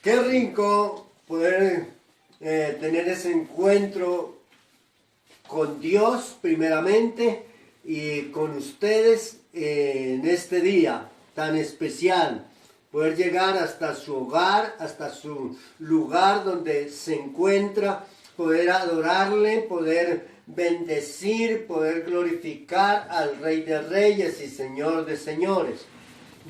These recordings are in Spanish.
Qué rico poder tener ese encuentro con Dios primeramente y con ustedes en este día tan especial. Poder llegar hasta su hogar, hasta su lugar donde se encuentra, poder adorarle, poder bendecir, poder glorificar al Rey de Reyes y Señor de Señores.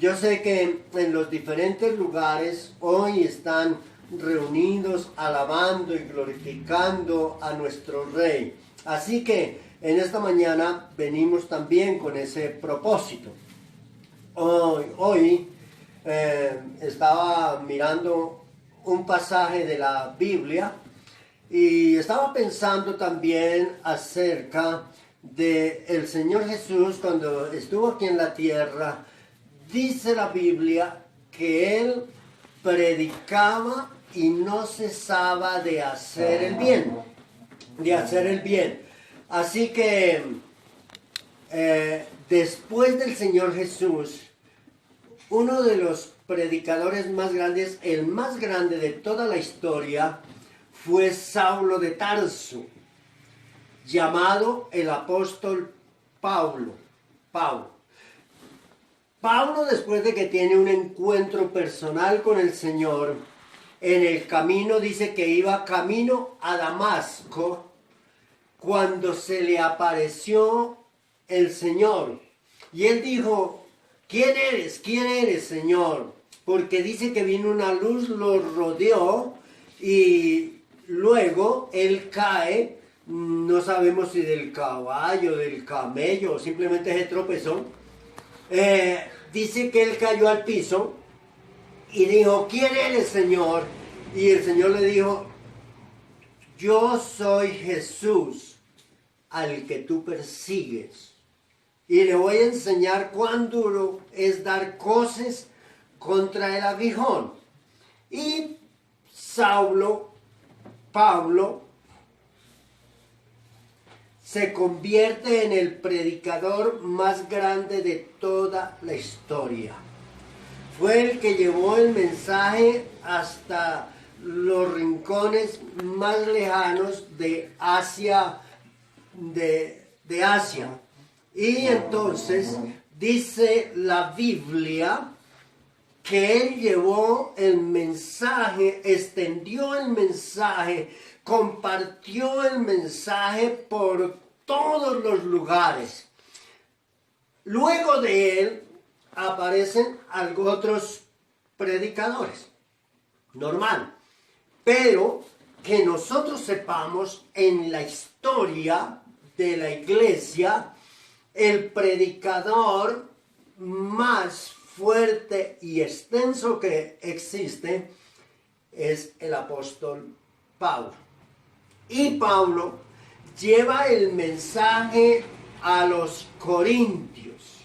Yo sé que en los diferentes lugares hoy están reunidos alabando y glorificando a nuestro Rey. Así que en esta mañana venimos también con ese propósito. Hoy estaba mirando un pasaje de la Biblia y estaba pensando también acerca del Señor Jesús cuando estuvo aquí en la tierra. Dice la Biblia que Él predicaba y no cesaba de hacer el bien, Así que después del Señor Jesús, uno de los predicadores más grandes, el más grande de toda la historia, fue Saulo de Tarso, llamado el apóstol Pablo. Pablo, después de que tiene un encuentro personal con el Señor, en el camino dice que iba camino a Damasco cuando se le apareció el Señor. Y él dijo: ¿Quién eres, Señor? Porque dice que vino una luz, lo rodeó y luego él cae, no sabemos si del caballo, del camello o simplemente se tropezó. Dice que él cayó al piso y dijo: ¿Quién eres, Señor? Y el Señor le dijo: yo soy Jesús, al que tú persigues. Y le voy a enseñar cuán duro es dar coces contra el aguijón. Y Pablo, se convierte en el predicador más grande de toda la historia. Fue el que llevó el mensaje hasta los rincones más lejanos de Asia. Y entonces dice la Biblia que él llevó el mensaje, extendió el mensaje, compartió el mensaje por todos los lugares. Luego de él aparecen otros predicadores, normal, pero que nosotros sepamos en la historia de la iglesia, el predicador más fuerte y extenso que existe es el apóstol Pablo. Y Pablo lleva el mensaje a los corintios.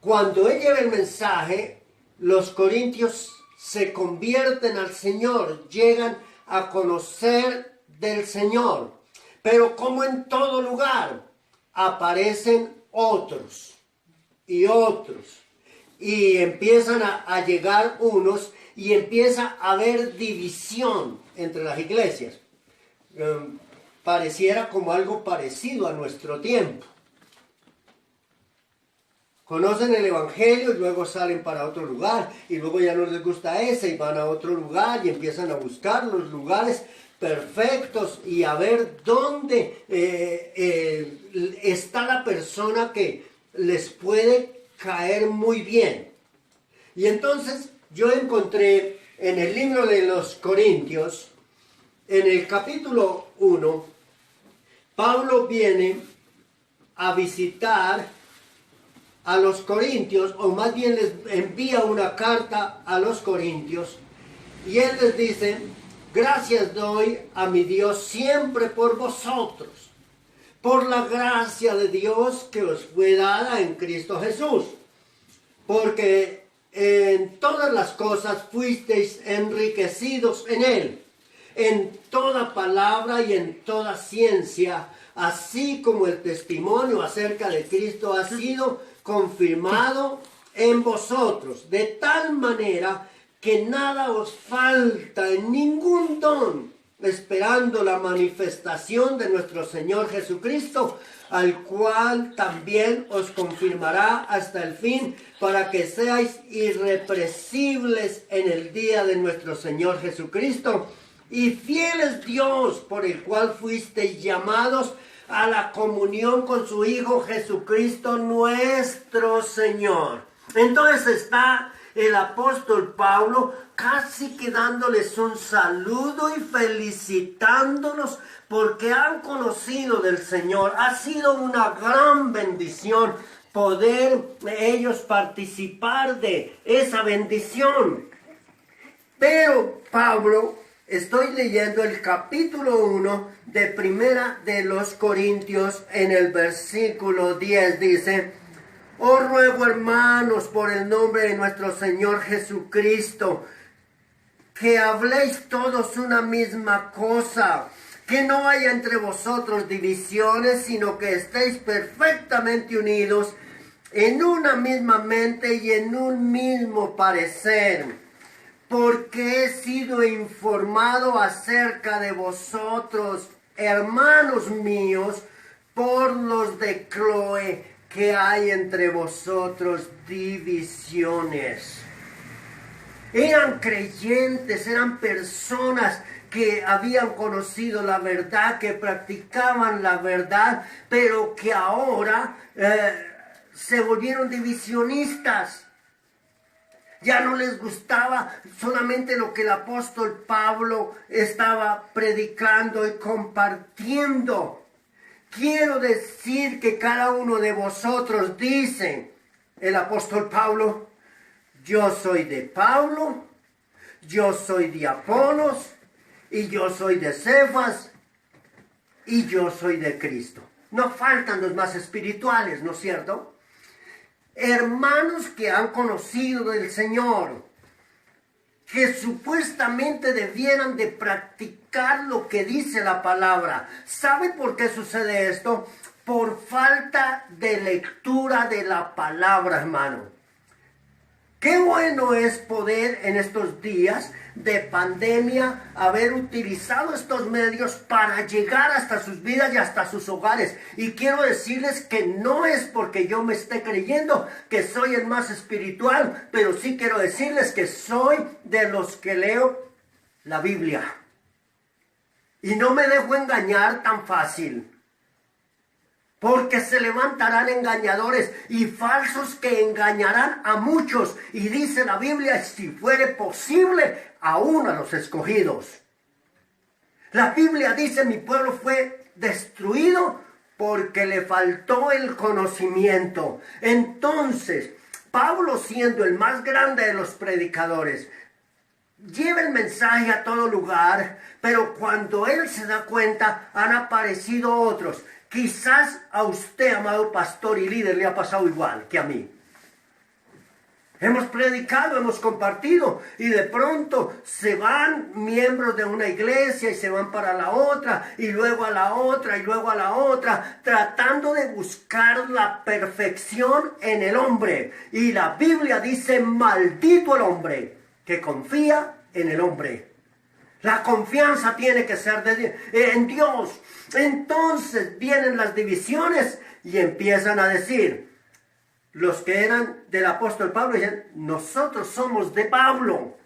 Cuando él lleva el mensaje, los corintios se convierten al Señor, llegan a conocer del Señor. Pero como en todo lugar, aparecen otros y empiezan a llegar unos y empieza a haber división entre las iglesias. Pareciera como algo parecido a nuestro tiempo. Conocen el evangelio y luego salen para otro lugar y luego ya no les gusta ese y van a otro lugar y empiezan a buscar los lugares perfectos y a ver dónde está la persona que les puede caer muy bien. Y entonces yo encontré en el libro de los Corintios, en el capítulo 1, Pablo viene a visitar a los corintios, o más bien les envía una carta a los corintios, y él les dice: gracias doy a mi Dios siempre por vosotros, por la gracia de Dios que os fue dada en Cristo Jesús, porque en todas las cosas fuisteis enriquecidos en Él, en toda palabra y en toda ciencia, así como el testimonio acerca de Cristo ha sido confirmado en vosotros, de tal manera que nada os falta en ningún don, esperando la manifestación de nuestro Señor Jesucristo, al cual también os confirmará hasta el fin, para que seáis irrepresibles en el día de nuestro Señor Jesucristo. Y fiel es Dios, por el cual fuisteis llamados a la comunión con su Hijo Jesucristo nuestro Señor. Entonces está el apóstol Pablo casi que dándoles un saludo y felicitándolos porque han conocido del Señor. Ha sido una gran bendición poder ellos participar de esa bendición. Pero Pablo, estoy leyendo el capítulo 1 de Primera de los Corintios, en el versículo 10 dice: os ruego, hermanos, por el nombre de nuestro Señor Jesucristo, que habléis todos una misma cosa, que no haya entre vosotros divisiones, sino que estéis perfectamente unidos en una misma mente y en un mismo parecer. Porque he sido informado acerca de vosotros, hermanos míos, por los de Cloé, que hay entre vosotros divisiones. Eran creyentes, eran personas que habían conocido la verdad, que practicaban la verdad, pero que ahora se volvieron divisionistas. Ya no les gustaba solamente lo que el apóstol Pablo estaba predicando y compartiendo. Quiero decir que cada uno de vosotros, dice el apóstol Pablo, yo soy de Pablo, yo soy de Apolos, y yo soy de Cefas, y yo soy de Cristo. No faltan los más espirituales, ¿no es cierto? Hermanos que han conocido del Señor, que supuestamente debieran de practicar lo que dice la palabra. ¿Sabe por qué sucede esto? Por falta de lectura de la palabra, hermano. Qué bueno es poder en estos días de pandemia haber utilizado estos medios para llegar hasta sus vidas y hasta sus hogares. Y quiero decirles que no es porque yo me esté creyendo que soy el más espiritual, pero sí quiero decirles que soy de los que leo la Biblia. Y no me dejo engañar tan fácil. Porque se levantarán engañadores y falsos que engañarán a muchos. Y dice la Biblia, si fuere posible, aún a los escogidos. La Biblia dice, mi pueblo fue destruido porque le faltó el conocimiento. Entonces, Pablo, siendo el más grande de los predicadores, lleva el mensaje a todo lugar, pero cuando él se da cuenta, han aparecido otros. Quizás a usted, amado pastor y líder, le ha pasado igual que a mí. Hemos predicado, hemos compartido y de pronto se van miembros de una iglesia y se van para la otra y luego a la otra y luego a la otra, tratando de buscar la perfección en el hombre. Y la Biblia dice, maldito el hombre que confía en el hombre. La confianza tiene que ser en Dios. Entonces vienen las divisiones y empiezan a decir, los que eran del apóstol Pablo dicen, nosotros somos de Pablo.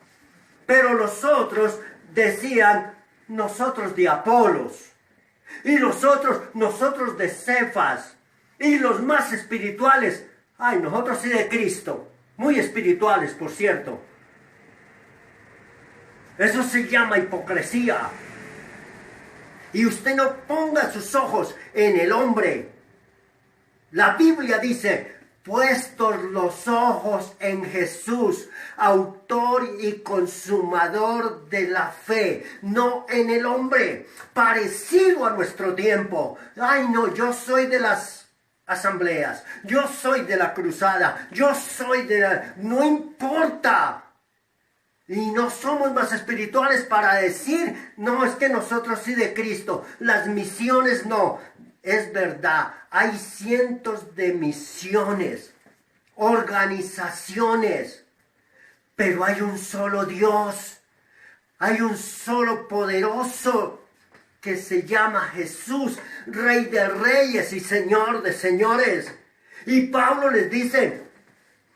Pero los otros decían, nosotros de Apolos. Y los otros, nosotros de Cefas. Y los más espirituales, ay, nosotros sí de Cristo. Muy espirituales, por cierto. Eso se llama hipocresía. Y usted no ponga sus ojos en el hombre. La Biblia dice, puestos los ojos en Jesús, autor y consumador de la fe, no en el hombre, parecido a nuestro tiempo. Ay, no, yo soy de las asambleas, yo soy de la cruzada, yo soy de la... No importa. Y no somos más espirituales para decir, no, es que nosotros sí de Cristo. Las misiones no. Es verdad, hay cientos de misiones, organizaciones. Pero hay un solo Dios, hay un solo poderoso que se llama Jesús, Rey de reyes y Señor de señores. Y Pablo les dice,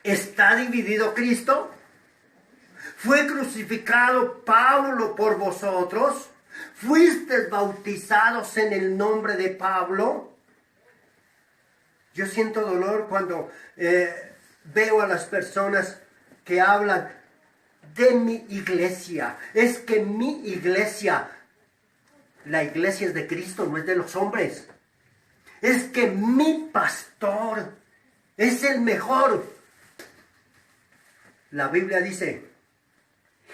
¿está dividido Cristo? ¿Fue crucificado Pablo por vosotros? ¿Fuisteis bautizados en el nombre de Pablo? Yo siento dolor cuando veo a las personas que hablan de mi iglesia. Es que mi iglesia, la iglesia es de Cristo, no es de los hombres. Es que mi pastor es el mejor. La Biblia dice,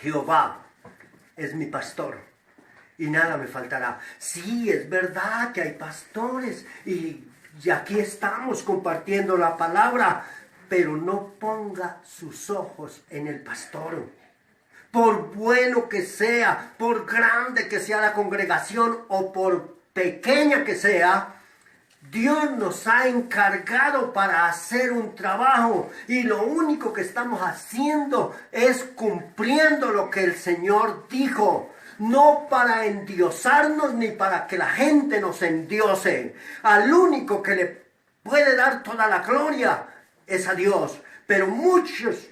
Jehová es mi pastor y nada me faltará. Sí, es verdad que hay pastores y aquí estamos compartiendo la palabra, pero no ponga sus ojos en el pastor. Por bueno que sea, por grande que sea la congregación o por pequeña que sea, Dios nos ha encargado para hacer un trabajo y lo único que estamos haciendo es cumpliendo lo que el Señor dijo. No para endiosarnos ni para que la gente nos endiose. Al único que le puede dar toda la gloria es a Dios. Pero muchos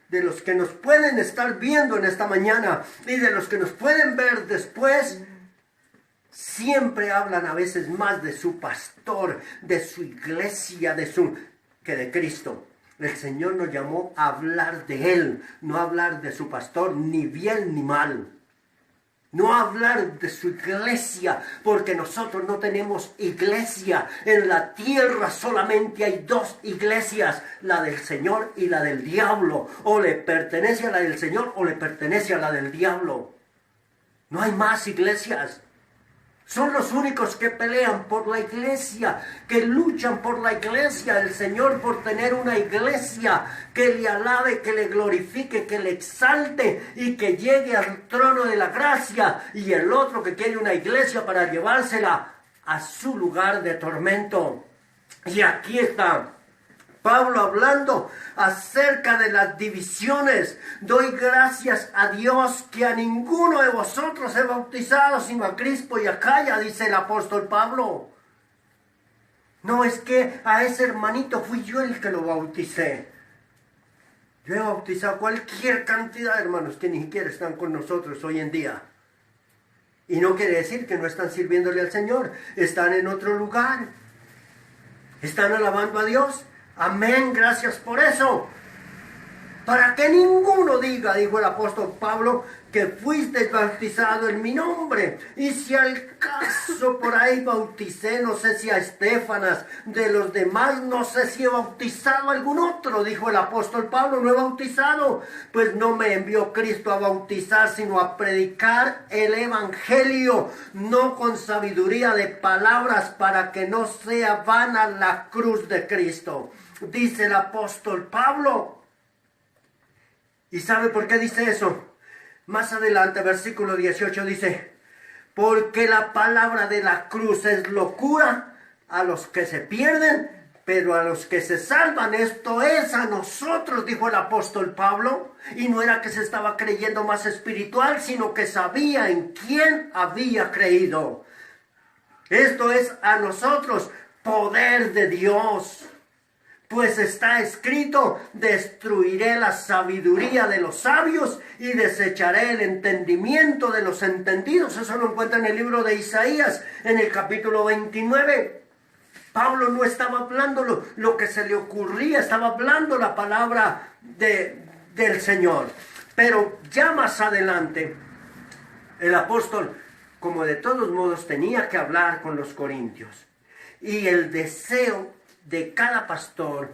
de los que nos pueden estar viendo en esta mañana y de los que nos pueden ver después, siempre hablan a veces más de su pastor, de su iglesia, que de Cristo. El Señor nos llamó a hablar de Él, no a hablar de su pastor, ni bien ni mal. No hablar de su iglesia, porque nosotros no tenemos iglesia. En la tierra solamente hay dos iglesias, la del Señor y la del diablo. O le pertenece a la del Señor o le pertenece a la del diablo. No hay más iglesias. Son los únicos que pelean por la iglesia, que luchan por la iglesia, el Señor por tener una iglesia que le alabe, que le glorifique, que le exalte y que llegue al trono de la gracia. Y el otro que quiere una iglesia para llevársela a su lugar de tormento. Y aquí está Pablo hablando acerca de las divisiones. Doy gracias a Dios que a ninguno de vosotros he bautizado sino a Crispo y a Acaya, dice el apóstol Pablo. No, es que a ese hermanito fui yo el que lo bauticé. Yo he bautizado cualquier cantidad de hermanos que ni siquiera están con nosotros hoy en día. Y no quiere decir que no están sirviéndole al Señor. Están en otro lugar. Están alabando a Dios. Amén, gracias por eso. Para que ninguno diga, dijo el apóstol Pablo, que fuiste bautizado en mi nombre. Y si al caso por ahí bauticé, no sé si a Estefanas, de los demás, no sé si he bautizado a algún otro, dijo el apóstol Pablo, no he bautizado. Pues no me envió Cristo a bautizar, sino a predicar el evangelio, no con sabiduría de palabras, para que no sea vana la cruz de Cristo, dice el apóstol Pablo. ¿Y sabe por qué dice eso? Más adelante, versículo 18 dice, porque la palabra de la cruz es locura a los que se pierden, pero a los que se salvan, esto es a nosotros, dijo el apóstol Pablo. Y no era que se estaba creyendo más espiritual, sino que sabía en quién había creído. Esto es a nosotros, poder de Dios. Pues está escrito, destruiré la sabiduría de los sabios y desecharé el entendimiento de los entendidos. Eso lo encuentra en el libro de Isaías, en el capítulo 29. Pablo no estaba hablando lo que se le ocurría, estaba hablando la palabra del Señor. Pero ya más adelante, el apóstol, como de todos modos, tenía que hablar con los corintios. Y el deseo de cada pastor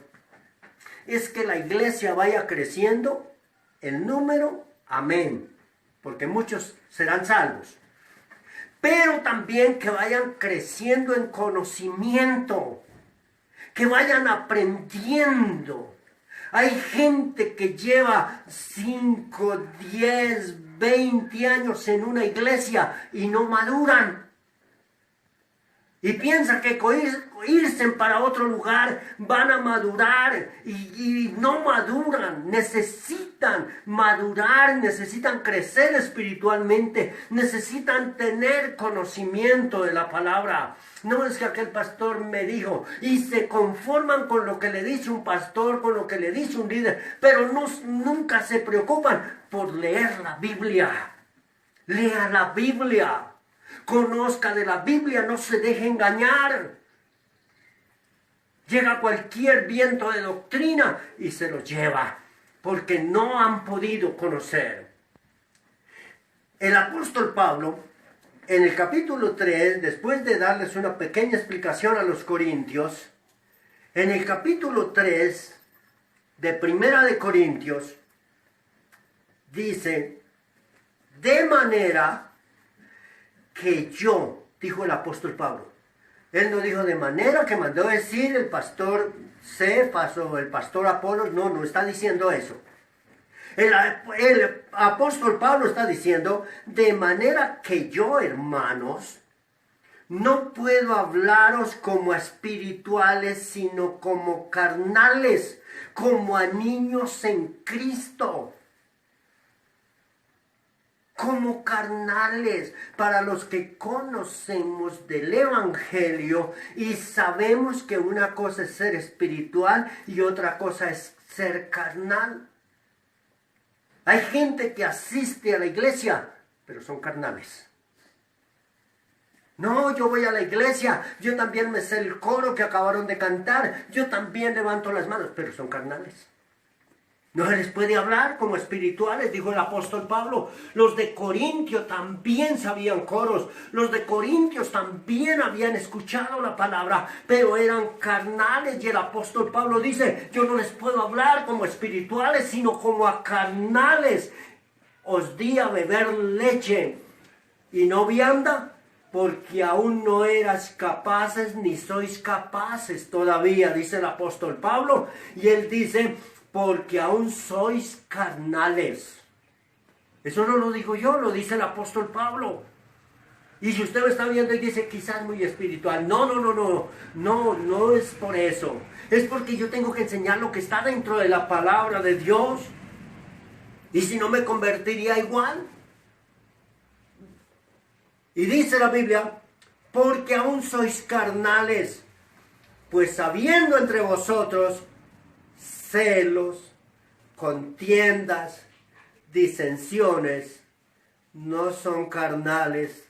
es que la iglesia vaya creciendo en número, amén, porque muchos serán salvos, pero también que vayan creciendo en conocimiento, que vayan aprendiendo. Hay gente que lleva 5, 10, 20 años en una iglesia y no maduran. Y piensa que con irse para otro lugar van a madurar y no maduran. Necesitan madurar, necesitan crecer espiritualmente, necesitan tener conocimiento de la palabra. No es que aquel pastor me dijo y se conforman con lo que le dice un pastor, con lo que le dice un líder, pero nunca se preocupan por leer la Biblia. Lea la Biblia. Conozca de la Biblia, no se deje engañar. Llega cualquier viento de doctrina y se lo lleva, porque no han podido conocer. El apóstol Pablo, en el capítulo 3, después de darles una pequeña explicación a los corintios, en el capítulo 3 de Primera de Corintios, dice, de manera que yo, dijo el apóstol Pablo. Él no dijo de manera que mandó decir el pastor Cefas o el pastor Apolos. No está diciendo eso. El apóstol Pablo está diciendo, de manera que yo, hermanos, no puedo hablaros como a espirituales, sino como carnales, como a niños en Cristo. Como carnales, para los que conocemos del Evangelio y sabemos que una cosa es ser espiritual y otra cosa es ser carnal. Hay gente que asiste a la iglesia, pero son carnales. No, yo voy a la iglesia, yo también me sé el coro que acabaron de cantar, yo también levanto las manos, pero son carnales. No se les puede hablar como espirituales, dijo el apóstol Pablo. Los de Corintio también sabían coros. Los de Corintios también habían escuchado la palabra, pero eran carnales. Y el apóstol Pablo dice, yo no les puedo hablar como espirituales, sino como a carnales. Os di a beber leche y no vianda, porque aún no eras capaces ni sois capaces todavía, dice el apóstol Pablo. Y él dice, porque aún sois carnales. Eso no lo digo yo, lo dice el apóstol Pablo. Y si usted me está viendo y dice, quizás muy espiritual, no es por eso. Es porque yo tengo que enseñar lo que está dentro de la palabra de Dios. Y si no, me convertiría igual. Y dice la Biblia, porque aún sois carnales, pues habiendo entre vosotros celos, contiendas, disensiones, ¿no son carnales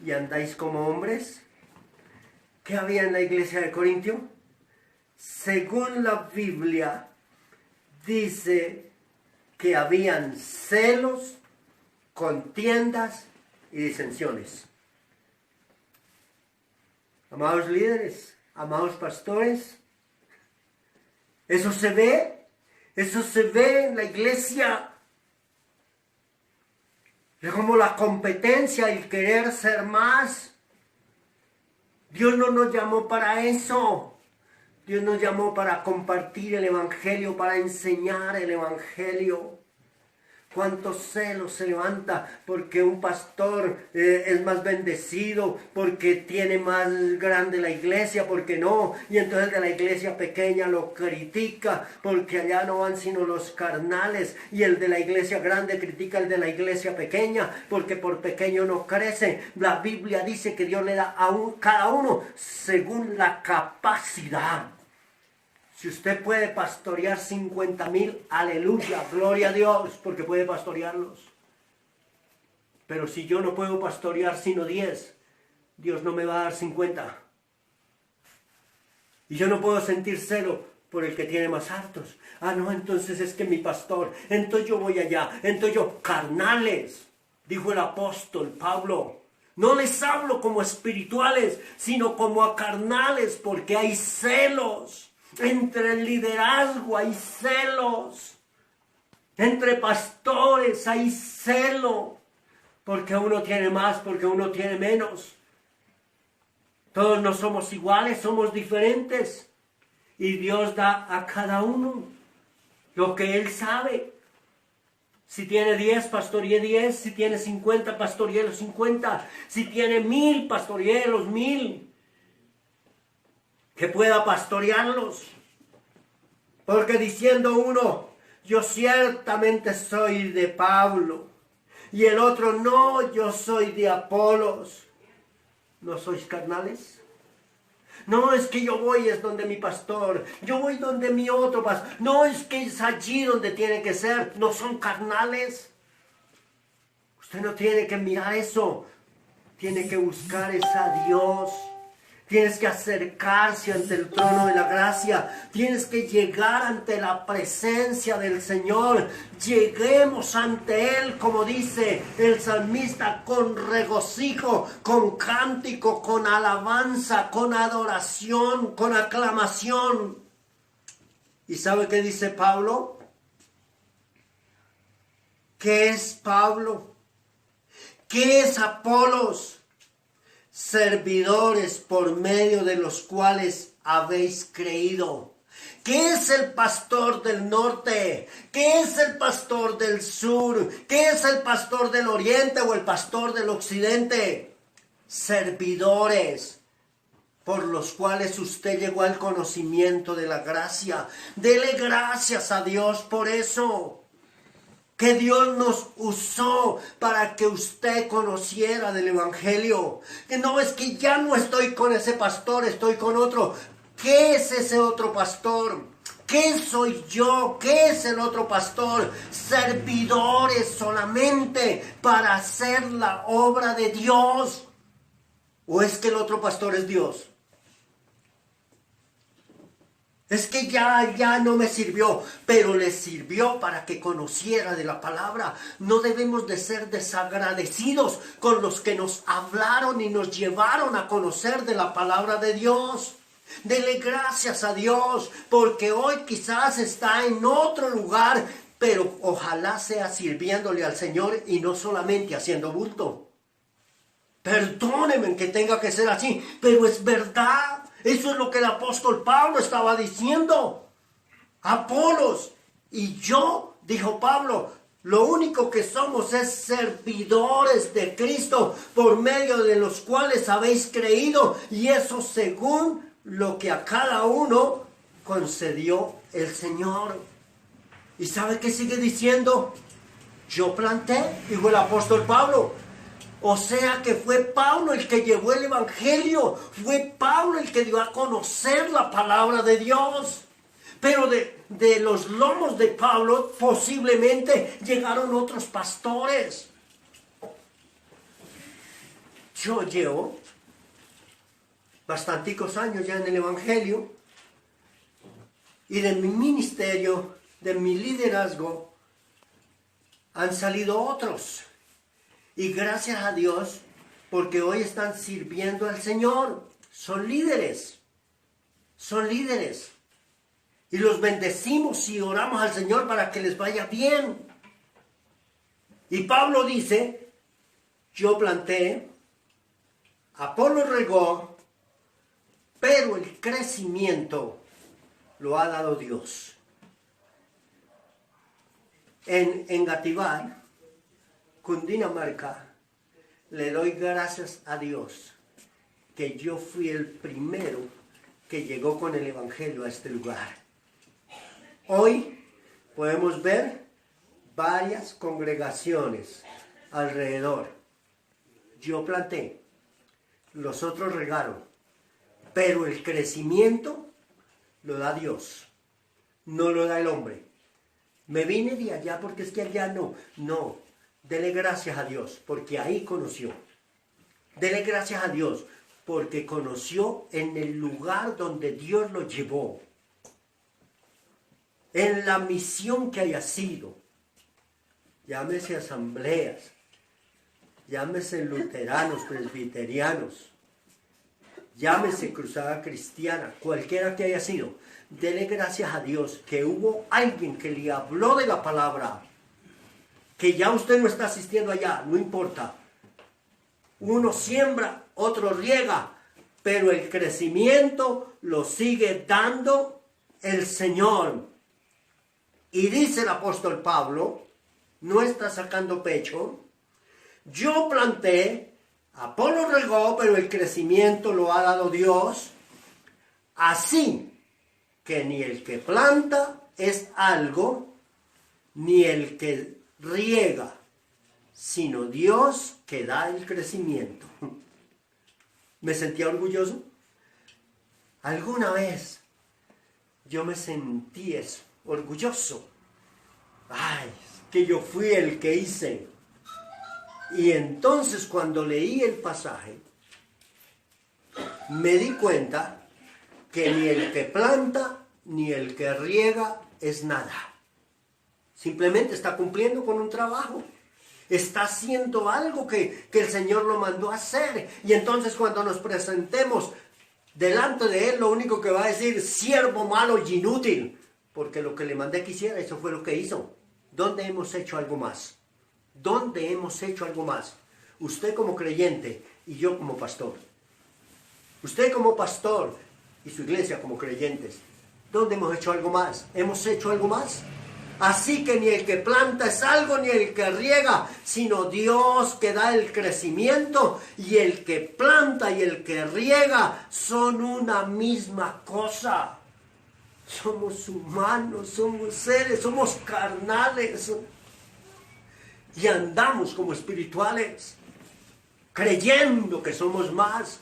y andáis como hombres? ¿Qué había en la iglesia de Corintio? Según la Biblia, dice que habían celos, contiendas y disensiones. Amados líderes, amados pastores, eso se ve en la iglesia. Es como la competencia, el querer ser más. Dios no nos llamó para eso. Dios nos llamó para compartir el Evangelio, para enseñar el Evangelio. Cuánto celo se levanta porque un pastor es más bendecido, porque tiene más grande la iglesia, porque no, y entonces el de la iglesia pequeña lo critica, porque allá no van sino los carnales, y el de la iglesia grande critica al de la iglesia pequeña, porque por pequeño no crece. La Biblia dice que Dios le da a cada uno según la capacidad. Si usted puede pastorear 50,000, aleluya, gloria a Dios, porque puede pastorearlos. Pero si yo no puedo pastorear sino 10, Dios no me va a dar 50. Y yo no puedo sentir celo por el que tiene más hartos. Ah, no, entonces es que mi pastor, entonces yo voy allá, entonces yo, carnales, dijo el apóstol Pablo. No les hablo como espirituales, sino como a carnales, porque hay celos. Entre el liderazgo hay celos. Entre pastores hay celo. Porque uno tiene más, porque uno tiene menos. Todos no somos iguales, somos diferentes. Y Dios da a cada uno lo que Él sabe. Si tiene 10, pastoreé 10. Si tiene 50, pastoreé los 50. Si tiene 1,000, pastoreé los 1,000. que pueda pastorearlos. Porque diciendo uno, yo ciertamente soy de Pablo, y el otro, no, yo soy de Apolos. ¿No sois carnales? No, es que yo voy es donde mi pastor, yo voy donde mi otro pastor. No, es que es allí donde tiene que ser. ¿No son carnales? Usted no tiene que mirar eso. Tiene que buscar es a Dios. Tienes que acercarse ante el trono de la gracia. Tienes que llegar ante la presencia del Señor. Lleguemos ante Él, como dice el salmista, con regocijo, con cántico, con alabanza, con adoración, con aclamación. ¿Y sabe qué dice Pablo? ¿Qué es Pablo? ¿Qué es Apolos? Servidores por medio de los cuales habéis creído. ¿Qué es el pastor del norte? ¿Qué es el pastor del sur? ¿Qué es el pastor del oriente o el pastor del occidente? Servidores por los cuales usted llegó al conocimiento de la gracia. Dele gracias a Dios por eso. Que Dios nos usó para que usted conociera del Evangelio. Que no es que ya no estoy con ese pastor, estoy con otro. ¿Qué es ese otro pastor? ¿Qué soy yo? ¿Qué es el otro pastor? Servidores solamente para hacer la obra de Dios. ¿O es que el otro pastor es Dios? Es que ya no me sirvió, pero le sirvió para que conociera de la palabra. No debemos de ser desagradecidos con los que nos hablaron y nos llevaron a conocer de la palabra de Dios. Dele gracias a Dios, porque hoy quizás está en otro lugar, pero ojalá sea sirviéndole al Señor y no solamente haciendo bulto. Perdónenme que tenga que ser así, pero es verdad. Eso es lo que el apóstol Pablo estaba diciendo. Apolos y yo, dijo Pablo, lo único que somos es servidores de Cristo por medio de los cuales habéis creído, y eso según lo que a cada uno concedió el Señor. ¿Y sabe qué sigue diciendo? Yo planté, dijo el apóstol Pablo. O sea que fue Pablo el que llevó el Evangelio, fue Pablo el que dio a conocer la palabra de Dios. Pero de los lomos de Pablo posiblemente llegaron otros pastores. Yo llevo bastanticos años ya en el Evangelio, y de mi ministerio, de mi liderazgo, han salido otros. Y gracias a Dios, porque hoy están sirviendo al Señor. Son líderes. Son líderes. Y los bendecimos y oramos al Señor para que les vaya bien. Y Pablo dice, yo planté, Apolo regó, pero el crecimiento lo ha dado Dios. En Gativar, Cundinamarca, le doy gracias a Dios que yo fui el primero que llegó con el Evangelio a este lugar. Hoy podemos ver varias congregaciones alrededor. Yo planté, los otros regaron, pero el crecimiento lo da Dios, no lo da el hombre. Me vine de allá porque es que allá no. Dele gracias a Dios porque ahí conoció. Dele gracias a Dios porque conoció en el lugar donde Dios lo llevó. En la misión que haya sido. Llámese asambleas, llámese luteranos, presbiterianos, llámese cruzada cristiana, cualquiera que haya sido. Dele gracias a Dios que hubo alguien que le habló de la palabra. Que ya usted no está asistiendo allá, no importa. Uno siembra, otro riega, pero el crecimiento lo sigue dando el Señor. Y dice el apóstol Pablo, no está sacando pecho, yo planté, Apolo regó, pero el crecimiento lo ha dado Dios. Así que ni el que planta es algo, ni el que riega, sino Dios que da el crecimiento. ¿Me sentía orgulloso? Alguna vez yo me sentí eso, orgulloso. Ay, que yo fui el que hice. Y entonces cuando leí el pasaje, me di cuenta que ni el que planta ni el que riega es nada. Simplemente está cumpliendo con un trabajo. Está haciendo algo que el Señor lo mandó a hacer. Y entonces cuando nos presentemos delante de Él, lo único que va a decir, siervo malo y inútil. Porque lo que le mandé que hiciera, eso fue lo que hizo. ¿Dónde hemos hecho algo más? ¿Dónde hemos hecho algo más? Usted como creyente y yo como pastor. Usted como pastor y su iglesia como creyentes. ¿Dónde hemos hecho algo más? ¿Hemos hecho algo más? Así que ni el que planta es algo, ni el que riega, sino Dios que da el crecimiento. Y el que planta y el que riega son una misma cosa. Somos humanos, somos seres, somos carnales. Y andamos como espirituales, creyendo que somos más.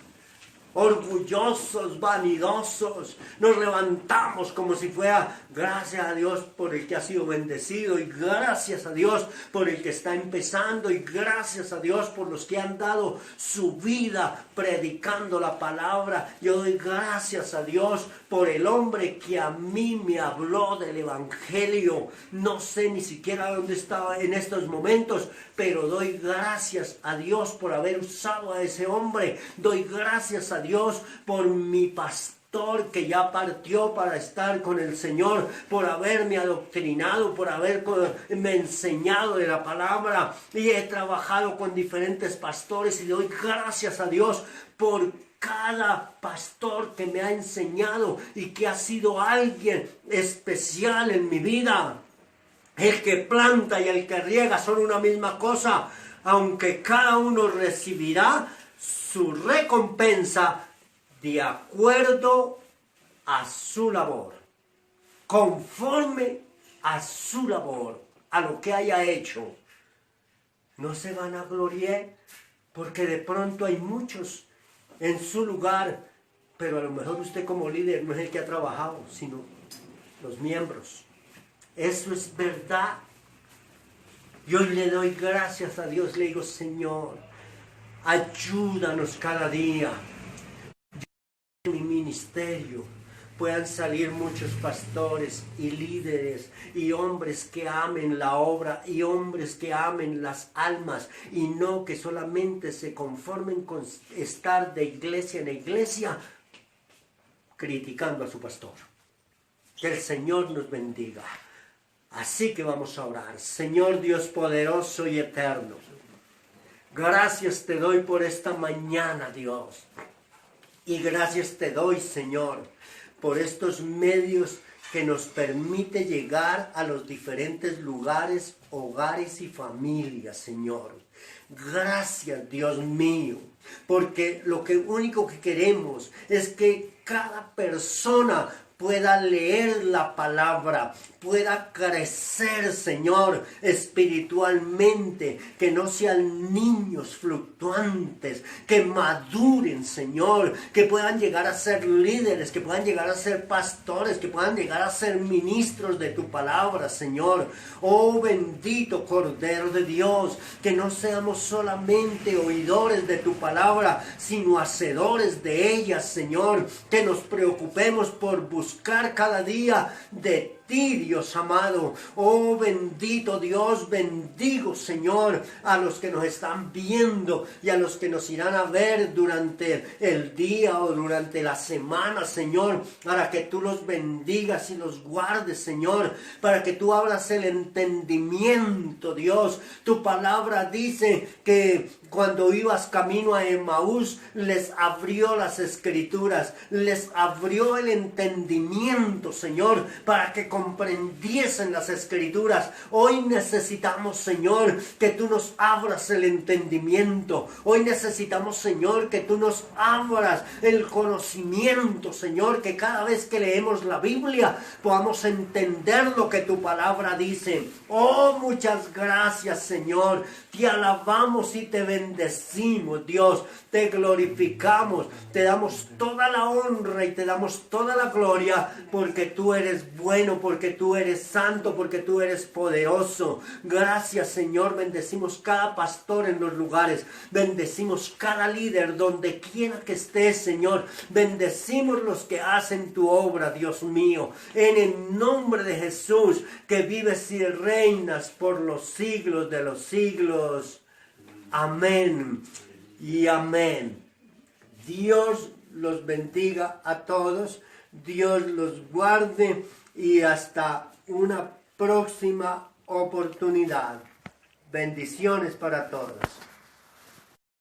Orgullosos, vanidosos, nos levantamos como si fuera gracias a Dios por el que ha sido bendecido y gracias a Dios por el que está empezando y gracias a Dios por los que han dado su vida predicando la palabra. Yo doy gracias a Dios por el hombre que a mí me habló del evangelio. No sé ni siquiera dónde estaba en estos momentos, pero doy gracias a Dios por haber usado a ese hombre. Doy gracias a Dios por mi pastor que ya partió para estar con el Señor, por haberme adoctrinado, por haberme enseñado de la palabra. Y he trabajado con diferentes pastores y doy gracias a Dios por cada pastor que me ha enseñado y que ha sido alguien especial en mi vida. El que planta y el que riega son una misma cosa, aunque cada uno recibirá su recompensa de acuerdo a su labor, conforme a su labor, a lo que haya hecho. No se van a gloriar, porque de pronto hay muchos en su lugar, pero a lo mejor usted como líder no es el que ha trabajado, sino los miembros. Eso es verdad. Yo le doy gracias a Dios, le digo, Señor, ayúdanos cada día. En mi ministerio puedan salir muchos pastores y líderes y hombres que amen la obra y hombres que amen las almas y no que solamente se conformen con estar de iglesia en iglesia criticando a su pastor. Que el Señor nos bendiga. Así que vamos a orar. Señor Dios poderoso y eterno, gracias te doy por esta mañana, Dios. Y gracias te doy, Señor, por estos medios que nos permite llegar a los diferentes lugares, hogares y familias, Señor. Gracias, Dios mío, porque lo único que queremos es que cada persona pueda leer la palabra, pueda crecer, Señor, espiritualmente, que no sean niños fluctuantes, que maduren, Señor, que puedan llegar a ser líderes, que puedan llegar a ser pastores, que puedan llegar a ser ministros de tu palabra, Señor. Oh bendito Cordero de Dios, que no seamos solamente oidores de tu palabra, sino hacedores de ella, Señor, que nos preocupemos por buscar cada día de ti, Dios amado. Oh bendito Dios, bendigo, Señor, a los que nos están viendo y a los que nos irán a ver durante el día o durante la semana, Señor, para que tú los bendigas y los guardes, Señor, para que tú abras el entendimiento, Dios. Tu palabra dice que cuando ibas camino a Emaús, les abrió las escrituras, les abrió el entendimiento, Señor, para que comprendiesen las Escrituras. Hoy necesitamos, Señor, que tú nos abras el entendimiento. Hoy necesitamos, Señor, que tú nos abras el conocimiento, Señor, que cada vez que leemos la Biblia podamos entender lo que tu palabra dice. Oh, muchas gracias, Señor. Te alabamos y te bendecimos, Dios. Te glorificamos, te damos toda la honra y te damos toda la gloria, porque tú eres bueno, porque tú eres santo, porque tú eres poderoso. Gracias, Señor. Bendecimos cada pastor en los lugares, bendecimos cada líder donde quiera que esté, Señor. Bendecimos los que hacen tu obra, Dios mío, en el nombre de Jesús, que vives y reinas por los siglos de los siglos. Amén y amén. Dios los bendiga a todos, Dios los guarde y hasta una próxima oportunidad. Bendiciones para todos.